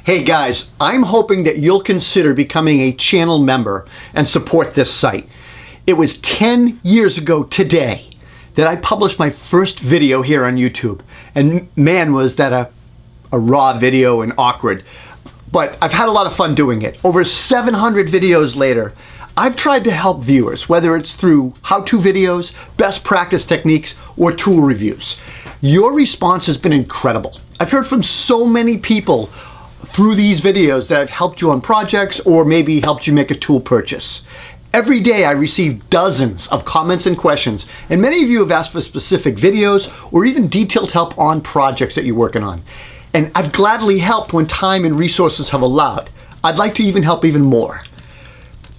Hey guys, I'm hoping that you'll consider becoming a channel member and support this site. It was 10 years ago today that I published my first video here on YouTube. And man, was that a raw video and awkward. But I've had a lot of fun doing it. Over 700 videos later, I've tried to help viewers, whether it's through how-to videos, best practice techniques, or tool reviews. Your response has been incredible. I've heard from so many people through these videos that I've helped you on projects or maybe helped you make a tool purchase. Every day I receive dozens of comments and questions, and many of you have asked for specific videos or even detailed help on projects that you're working on. And I've gladly helped when time and resources have allowed. I'd like to even help even more.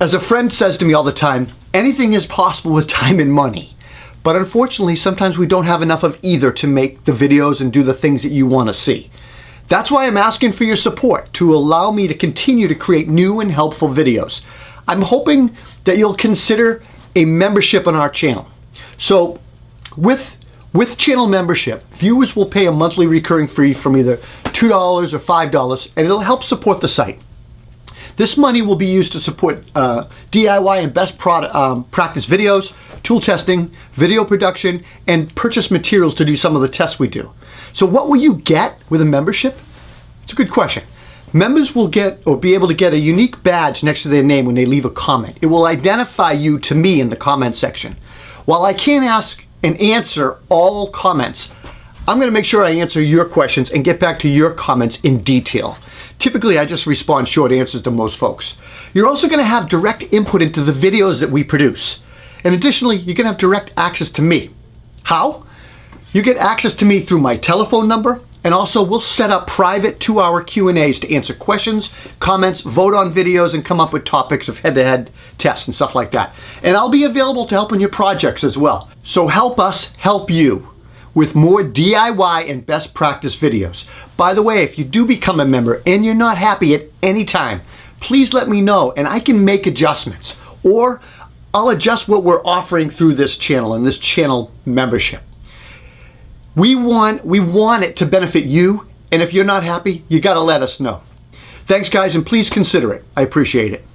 As a friend says to me all the time, anything is possible with time and money. But unfortunately, sometimes we don't have enough of either to make the videos and do the things that you want to see. That's why I'm asking for your support to allow me to continue to create new and helpful videos. I'm hoping that you'll consider a membership on our channel. So with channel membership, viewers will pay a monthly recurring fee from either $2 or $5, and it'll help support the site. This money will be used to support DIY and best practice videos, tool testing, video production, and purchase materials to do some of the tests we do. So what will you get with a membership? It's a good question. Members will get or be able to get a unique badge next to their name when they leave a comment. It will identify you to me in the comment section. While I can't ask and answer all comments, I'm going to make sure I answer your questions and get back to your comments in detail. Typically, I just respond short answers to most folks. You're also going to have direct input into the videos that we produce. And additionally, you're going to have direct access to me. How? You get access to me through my telephone number, and also we'll set up private 2-hour Q&As to answer questions, comments, vote on videos, and come up with topics of head-to-head tests and stuff like that. And I'll be available to help in your projects as well. So help us help you with more DIY and best practice videos. By the way, if you do become a member and you're not happy at any time, please let me know and I can make adjustments, or I'll adjust what we're offering through this channel and this channel membership. We want it to benefit you, and if you're not happy, you gotta let us know. Thanks guys, and please consider it. I appreciate it.